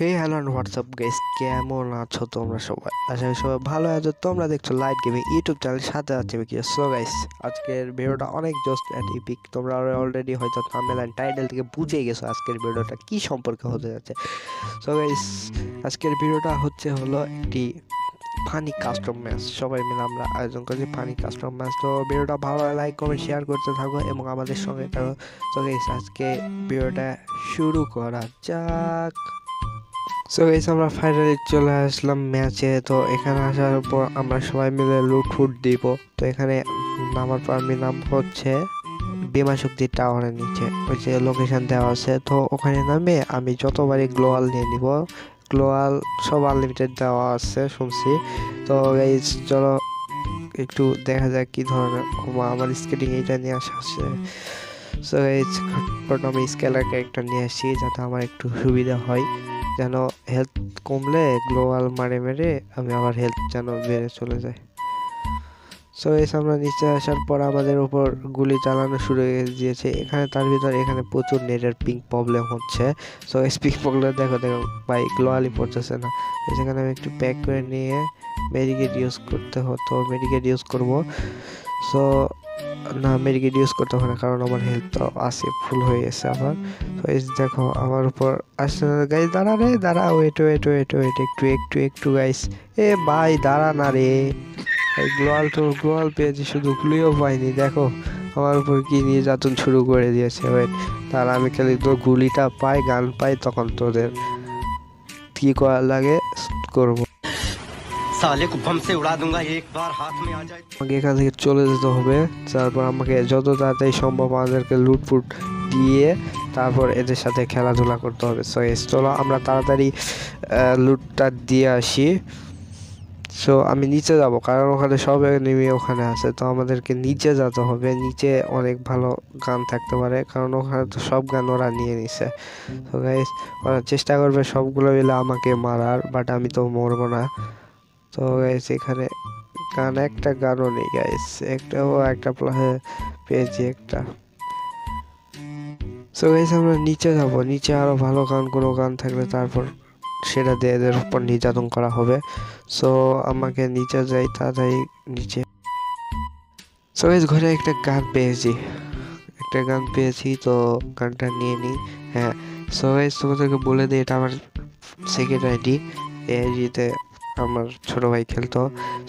Hey hello and WhatsApp guys, কেমন আছো তোমরা সবাই? আশা করি সবাই ভালো আছো। তোমরা দেখছো লাইট গেমিং ইউটিউব চ্যানেল, সাথে আছে আমি কি। সো গাইস, আজকের ভিডিওটা অনেক জাস্ট অ্যান্ড ইপিক। তোমরা অলরেডি হয়তো থাম্বনেল অ্যান্ড টাইটেল থেকে বুঝে গেছো আজকের ভিডিওটা কি সম্পর্কে হতে যাচ্ছে। সো গাইস, আজকের ভিডিওটা হলো একটি ফানি কাস্টম ম্যাচ। সবাই মিলে আমরা আয়োজন করছি ফানি কাস্টম ম্যাচ। তো ভিডিওটা ভালো লাইক কমেন্ট শেয়ার করতে থাকো এবং আমাদের সঙ্গে থাকো। সো গাইস, আজকে ভিডিওটা শুরু করা যাক। সো গাইস, আমরা ফাইনালি চলে আসলাম ম্যাচে। তো এখানে আসার পর আমরা সবাই মিলে লুট ফুট দিব। তো এখানে নামার পর আমি নাম হচ্ছে বিমা শক্তি টাওয়ারের নিচে, ওই যে লোকেশন দেওয়া আছে। তো ওখানে নামে আমি যতবারই গ্লোয়াল নিয়ে নিব। গ্লোয়াল সব আনলিমিটেড দেওয়া আছে শুনছি। তো গাইস চলো একটু দেখা যাক কি ধরনের। আমার স্কেটিং এইটা নিয়ে আসা আছে। সো গাইস, আমি স্কেলার ক্যারেক্টার নিয়ে আসছি যাতে আমার একটু সুবিধা হয়, যেন হেলথ কমলে গ্লোবাল মারে মেরে আমি আমার হেলথ যেন বেড়ে চলে যায়। সো এই আমরা নিচে আসার পর আমাদের উপর গুলি চালানো শুরু হয়ে দিয়েছে। এখানে তার ভিতর এখানে প্রচুর নেটের পিঙ্ক প্রবলেম হচ্ছে। সো এই পিঙ্ক প্রবলেম দেখো ভাই, গ্লোয়ালই পড়তেছে না। সেখানে আমি একটু প্যাক করে নিয়ে মেডিকেট ইউজ করতে হতো, মেডিকেট ইউজ করবো। সো না, মেডিকেট ইউজ করতে হবে না, কারণ আমার হেলথ তো আছে, ফুল হয়ে গেছে আমার। তো এই দেখো আমার উপর আসছে গাইস। দাঁড়া রে, দাঁড়া, ওয়েট ওয়েট ওয়েট ওয়েট, একটু একটু একটু গাইস। এ ভাই দাঁড়া না রে, এই গ্লোয়াল পেয়েছি, শুধু গুলিও পাইনি। দেখো আমার উপর কি নির্যাতন শুরু করে দিয়েছে। ওয়েট, তার আমি খালি তো গুলিটা পাই, গান পাই, তখন তোদের কি করা লাগে করবো। साले को बम से उड़ा दूंगा एक बार हाथ में आ जाए। আমাকে এখান থেকে চলে যেতে হবে। তারপর আমাকে যত তাড়াতাড়ি সম্ভব আমাদেরকে লুটফুট দিয়ে তারপর এদের সাথে খেলাধুলা করতে হবে। সো চলো আমরা তাড়াতাড়ি লুটটা দিয়ে আসি। সো আমি নিচে যাব, কারণ ওখানে সব নেমে ওখানে আছে। তো আমাদেরকে নিচে যেতে হবে। নিচে অনেক ভালো গান থাকতে পারে, কারণ ওখানে তো সব গান ওরা নিয়ে নিছে। তো গাইস, ওরা চেষ্টা করবে সবগুলো মিলে আমাকে মারার, বাট আমি তো মরবো না। তো গাইস, এখানে একটা গানও নেই গাইস, একটা পেয়েছি একটা। সো গাইস, আমরা নিচে যাব। নিচে আরো ভালো কোনো গান থাকলে তারপর সেটা দিয়ে এদের উপর নির্যাতন করা হবে। সো আমাকে নিচে যাই তাড়াতাড়ি নিচে। সো গাইস, ঘরে একটা গান পেয়েছি, তো গানটা নিয়ে নিই। হ্যাঁ, সো গাইস তোমাদেরকে বলে দিই, এটা আমার সেকেন্ড আইডি। এই আইডিতে আমার ছোট ভাই খেলতো।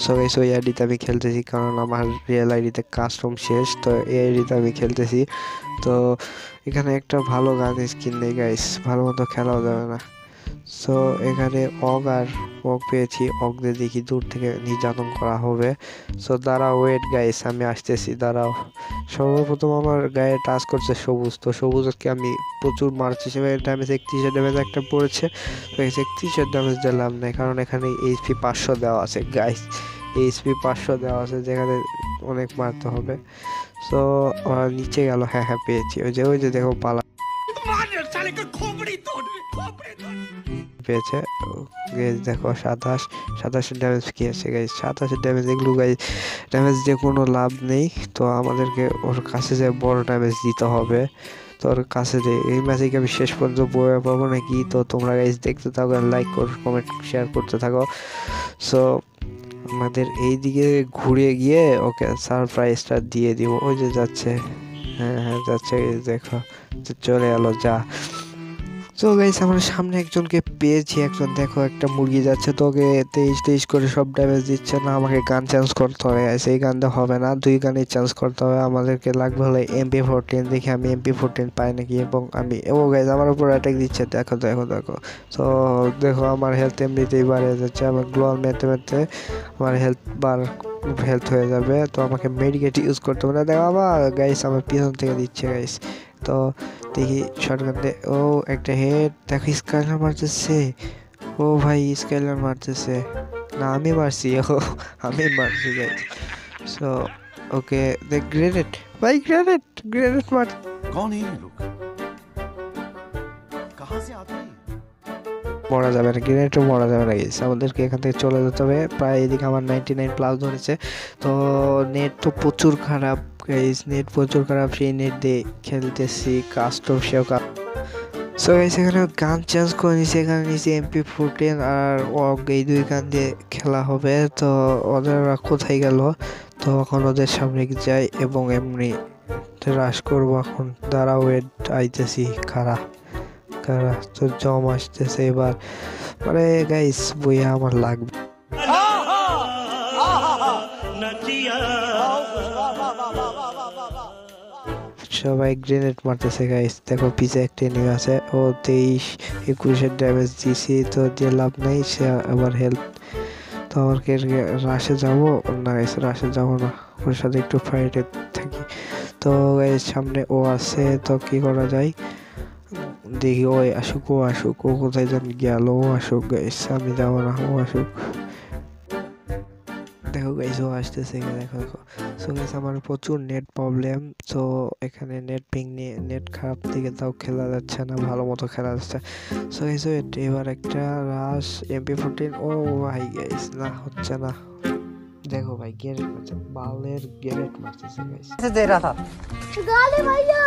সো গাইস, ওই আইডিতে আমি খেলতেছি, কারণ আমার রিয়েল আইডিতে কাস্টম শেষ। তো এই আইডিতে আমি খেলতেছি। তো এখানে একটা ভালো গান স্কিন নেই গাইস, ভালো মতো খেলাও যাবে না। সো এখানে অগ পেয়েছি। অগ দিয়ে দেখি দূর থেকে নির্যাতন করা হবে। সো দাঁড়াও, ওয়েট গাইস, আমি আসতেছি, দাঁড়াও। সর্বপ্রথম আমার গায়ে টাচ করছে সবুজ। তো সবুজকে আমি প্রচুর মারছি, সেভাবে ড্যামেজ 31 ড্যামেজ একটা পড়েছে। 31 ড্যামেজ দিলাম না, কারণ এখানে এইচপি 500 দেওয়া আছে গাইস। এইচপি 500 দেওয়া আছে, যেখানে অনেক মারতে হবে। সো নিচে গেল। হ্যাঁ পেয়েছি, ওই যে দেখো পালা পেয়েছে। দেখো 27 ড্যামেজ কি আছে গাইস, 27 ড্যামেজ। এগুলো গাইস ড্যামেজ দিয়ে কোনো লাভ নেই। তো আমাদেরকে ওর কাছে যে বড় ড্যামেজ দিতে হবে। তো ওর কাছে যে এই ম্যাচে কি আমি শেষ পর্যন্ত বয়ে পাবো নাকি? তো তোমরা গাইস দেখতে থাকো, লাইক করো, কমেন্ট শেয়ার করতে থাকো। সো আমাদের এই দিকে ঘুরে গিয়ে ওকে সারপ্রাইজটা দিয়ে দিব। ওই যে যাচ্ছে, হ্যাঁ যাচ্ছে, দেখো চলে এলো, যা। তো গাইস, আমরা সামনে একজনকে পেয়েছি। একজন দেখো, একটা মুরগি যাচ্ছে, তো ওকে 23 করে সব ড্যামেজ দিচ্ছে না। আমাকে গান চেঞ্জ করতে হবে গাইস, এই গানটা হবে না, 2 গানই চেঞ্জ করতে হবে। আমাদেরকে লাগবে হলো MP14। দেখি আমি MP14 পাই নাকি। এবং আমি গাইস আমার উপর অ্যাটাক দিচ্ছে, দেখো। তো দেখো আমার হেলথ এমনিতেই বাড়ে যাচ্ছে। আমার গ্লোয়াল মেতে আমার হেলথ হয়ে যাবে। তো আমাকে মেডিকেট ইউজ করতে হবে না। দেখো আবার গাইস আমার পিছন থেকে দিচ্ছে গাইস। তো দেখি শটগান দিয়ে, একটা হেড, দেখো স্কাইলার মারতেছে। ও ভাই, স্কাইলার মারতেছে না, আমি মারছি। আমি মারছি গাইস। সো ওকে, দেখ গ্রেনেড ভাই, গ্রেনেড মার। कौन है ये लोग? कहाँ से आते हैं? মরা যাবে না, গ্রেনেডও মরা যাবে না গাইস, আমাদেরকে এখান থেকে চলে যেতে হবে। প্রায় এদিকে আমার 99+ ধরেছে। তো নেট তো প্রচুর খারাপ গাইস, নেট প্রচুর খারাপ। সেই নেট দিয়ে খেলতেছি কাস্টম সেও। সো গাইস এখানে গান চেঞ্জ করে নিছি, এখানে নিছি MP14 আর ওয়াগ, এই দুই গান দিয়ে খেলা হবে। তো ওরা কোথায় গেল, তো এখন ওদের সামনে যাই এবং এমনি রাশ করবো। এখন দাঁড়া, ওয়েট, আইতেছি, খারা খারা, তো জম আসতেছে এবার, মানে গাইস বইয়া আমার লাগবে। সবাই গ্রেনেড মারতেছে গাইস, দেখো পিছে একটা এনিমি আছে, ও 23-21 ড্যামেজ দিছি, তো দিয়ে লাভ নেই, সে আবার হেল্প। তো আমাকে রাশে যাবো না গাইস, রাশে যাবো না, ওর সাথে একটু ফাইটে থাকি। তো গাইস সামনে ও আছে, তো কি করা যায় দেখি, ওই আসুক, ও আসুক, ও কোথায় যেন গেল, ও আসুক গাইস, আমি যাবো না, ও আসুক। দেখো গাইস ও আসতেছে, দেখো দেখো। সো গাইস আমার প্রচুর নেট প্রবলেম, তো এখানে নেট পিং নিয়ে নেট খারাপ দিকে তাও খেলা যাচ্ছে না, ভালো মতো খেলা যাচ্ছে। সো গাইস এবার একটা রাশ MP14, ও ভাই গাইস না হচ্ছে না, দেখো ভাই গ্রেনেড মারছে, বালের গ্রেনেড মারতেছে গাইস। दे रहा था गाली भैया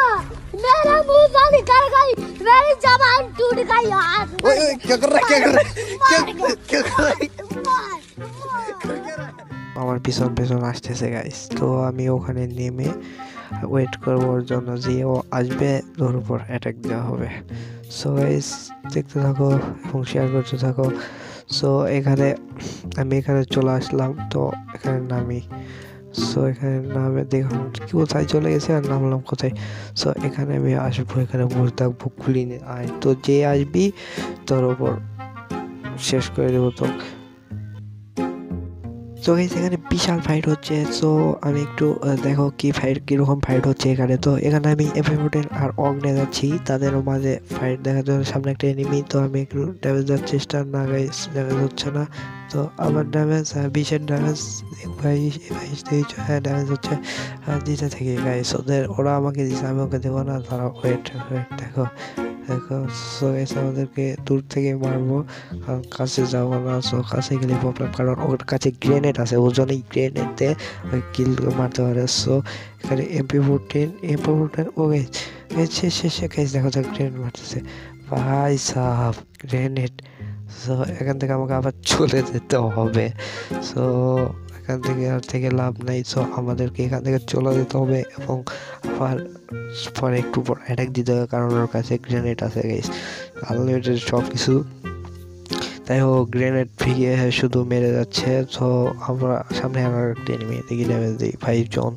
मेरा मुंह से निकल गई, मेरी जबान टूट गई यार। ओए क्या कर रहा है, क्या कर रहा है, क्या कर रहा है? আমার পিছন পিছন আসতেছে গাইস, তো আমি ওখানে নেমে ওয়েট করবো ওর জন্য, যে ও আসবে ওর উপর অ্যাটাক দেওয়া হবে। সো গাইস দেখতে থাকো এবং শেয়ার করতে থাকো। সো এখানে আমি এখানে চলে আসলাম, তো এখানে নামি। সো এখানে নামে দেখুন কোথায় চলে গেছে আর নামলাম কোথায়। সো এখানে আমি আসবো, এখানে বসে থাকবো, খুলি নে আয়, তো যে আসবি তোর ওপর শেষ করে দেবো তো। তো গাইস এখানে বিশাল ফাইট হচ্ছে। সো আমি একটু দেখো কি ফাইট, কীরকম ফাইট হচ্ছে এখানে। তো এখানে আমি MP14 আর অগ্নে যাচ্ছি, তাদের মাঝে ফাইট দেখার জন্য, সামনে একটা এনিমি, তো আমি একটু ড্যামেজ দেওয়ার চেষ্টা, না গাইস ড্যামেজ হচ্ছে না, তো আবার ড্যামেজ 20-এর ড্যামেজ, 22-23 হ্যাঁ ড্যামেজ হচ্ছে, দিতে থাকি গাইস। ওরা আমাকে দিচ্ছে, আমি ওকে দেবো না, তারা ওয়েট ওয়েট দেখো দেখো। সো গাইস আমাদেরকে দূর থেকে মারবো, কারণ কাছে যাবো না। সো কাছে গেলে প্রবলেম, কারণ ওর কাছে গ্রেনেড আছে, ওজনই গ্রেনেড দিয়ে ওই কিল মারতে পারে। সো এখানে MP14 ও শেষে গাইস দেখো তো গ্রেনেড মারতেছে, ভাই সাহাব গ্রেনেড। সো এখান থেকে আমাকে আবার চলে যেতে হবে। সো এখান থেকে আর থেকে লাভ নাই, সো আমাদেরকে এখান থেকে চলে যেতে হবে এবং আবার পরে একটু পর অ্যাটাক দিতে হবে, কারণ ওর কাছে গ্রেনেড আছে গাইস, আনলিমিটেড সব কিছু। তাই ও গ্রেনেড ফিরিয়ে শুধু মেরে যাচ্ছে। তো আমরা সামনে আর একটা এনিমি, দেখি ড্যামেজ দিই, 5 জন।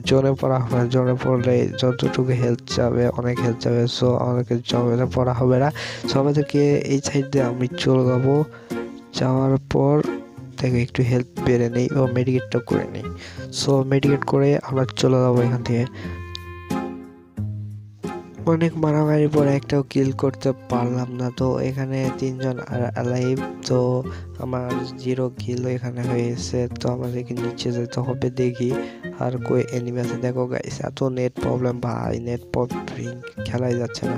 জোনে পড়া হবে, জোনে পড়লে যতটুকু হেলথ যাবে অনেক হেলথ যাবে। সো আমাদেরকে জোনে পড়া হবে না। সো আমাদেরকে এই সাইড দিয়ে আমি চলে যাবো, যাওয়ার পর দেখো একটু হেলথ বেড়ে নেই ও মেডিকেটটা করে নেই। সো মেডিকেট করে আমরা চলে যাবো এখান থেকে। অনেক মারামারির পরে একটাও কিল করতে পারলাম না, তো এখানে 3 জন অ্যালাইভ, তো আমার 0 কিল এখানে হয়েছে। তো আমাদেরকে নিচে যেতে হবে, দেখি আর কই এনিমি আছে। দেখো গাইস এত নেট প্রবলেম ভাই, নেট প্রবলেম খেলাই যাচ্ছে না,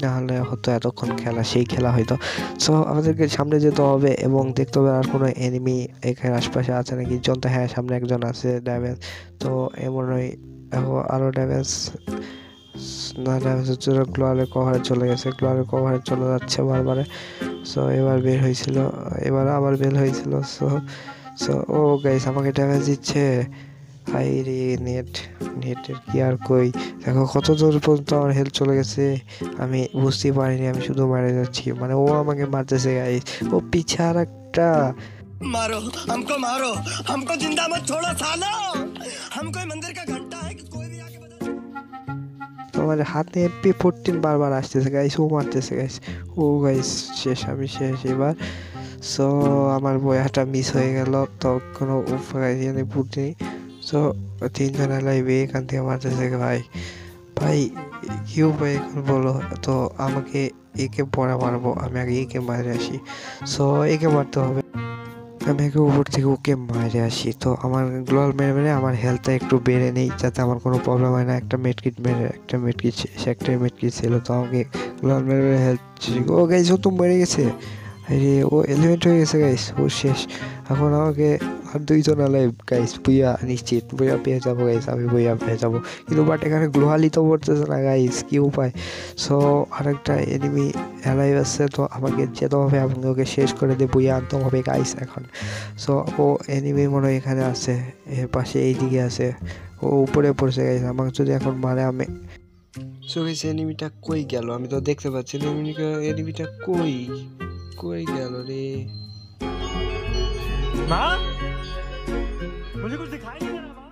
নাহলে হয়তো এতক্ষণ খেলা সেই খেলা হয়তো। সো আমাদেরকে সামনে যেতে হবে এবং দেখতে হবে আর কোনো এনিমি এখানে আশপাশে আছে নাকি। জন তো হ্যাঁ সামনে একজন আছে, ড্যামেজ তো এমনই, দেখো আরও ড্যামেজ না, ড্যামেজ হচ্ছে, গ্লোয়ালের কভারে চলে গেছে, গ্লোয়ালের কভারে চলে যাচ্ছে বারবারে। সো এবার বের হয়েছিল, এবার আবার বের হয়েছিল। সো সো ও গাইস আমাকে ড্যামেজ দিচ্ছে, হাই রে নেটের কি আর কই। দেখো কত দূর পর্যন্ত আমার হেলথ চলে গেছে, আমি বুঝতেই পারিনি, আমি শুধু মারা যাচ্ছি, মানে ও আমাকে মারতেছে গাইস। ও পিছে আর একটা, मारो हमको जिंदा मत छोड़ो सालो, हम कोई मंदिर का घंटा है कि कोई भी आके बजा। তোমার হাতে MP14 বারবার আসতেছে গাইস, ও মারতেছে গাইস, ও গাইস শেষ, আমি শেষ এবার। সো আমার বয়াটা মিস হয়ে গেল, তো কোনো উপায় নেই বুদ্ধি। সো 3 জন লাইভে এখান থেকে মারতেছে ভাই, ভাই কি উপায় এখন বলো। তো আমাকে একে পরে মারবো, আমি আগে একে মারে আসি। সো একে মারতে হবে, আমি একে উপর থেকে ওকে মারে আসি। তো আমার গ্লোয়াল মেরে মেরে আমার হেলথটা একটু বেড়ে নেই, যাতে আমার কোনো প্রবলেম হয় না। একটা মেডকিট সে একটা মেডকিট ছিল, তো আমাকে গ্লোয়াল মেরে মেরে হেলথ। ও গাইস ও তো মরে গেছে, আরে ও এলিমেন্ট হয়ে গেছে গাইস, ও শেষ। এখন আমাকে আর দুইজন আলাইভ গাইস, বুইয়া নিশ্চিত, বুইয়া পেয়ে যাবো গাইস, আমি বুইয়া পেয়ে যাবো। কিন্তু বাট এখানে গ্লোহালি তো পড়তেছে না গাইস, কি উপায়? সো আরেকটা এনিমি অ্যালাইভ আছে, তো আমাকে যেতে হবে, আমাকে ওকে শেষ করে দিয়ে বুইয়া আনতে হবে গাইস এখন। সো ও এনিমি মনে হয় এখানে আছে, এর পাশে এইদিকে আছে, ও উপরে পড়ছে গাইস, আমাকে যদি এখন মারে আমি। সো গাইস এনিমিটা কই গেল? আমি তো দেখতে পাচ্ছি না এনিমিটা কই কই গেল রে? माँ मुझे कुछ दिखाई नहीं दे रहा।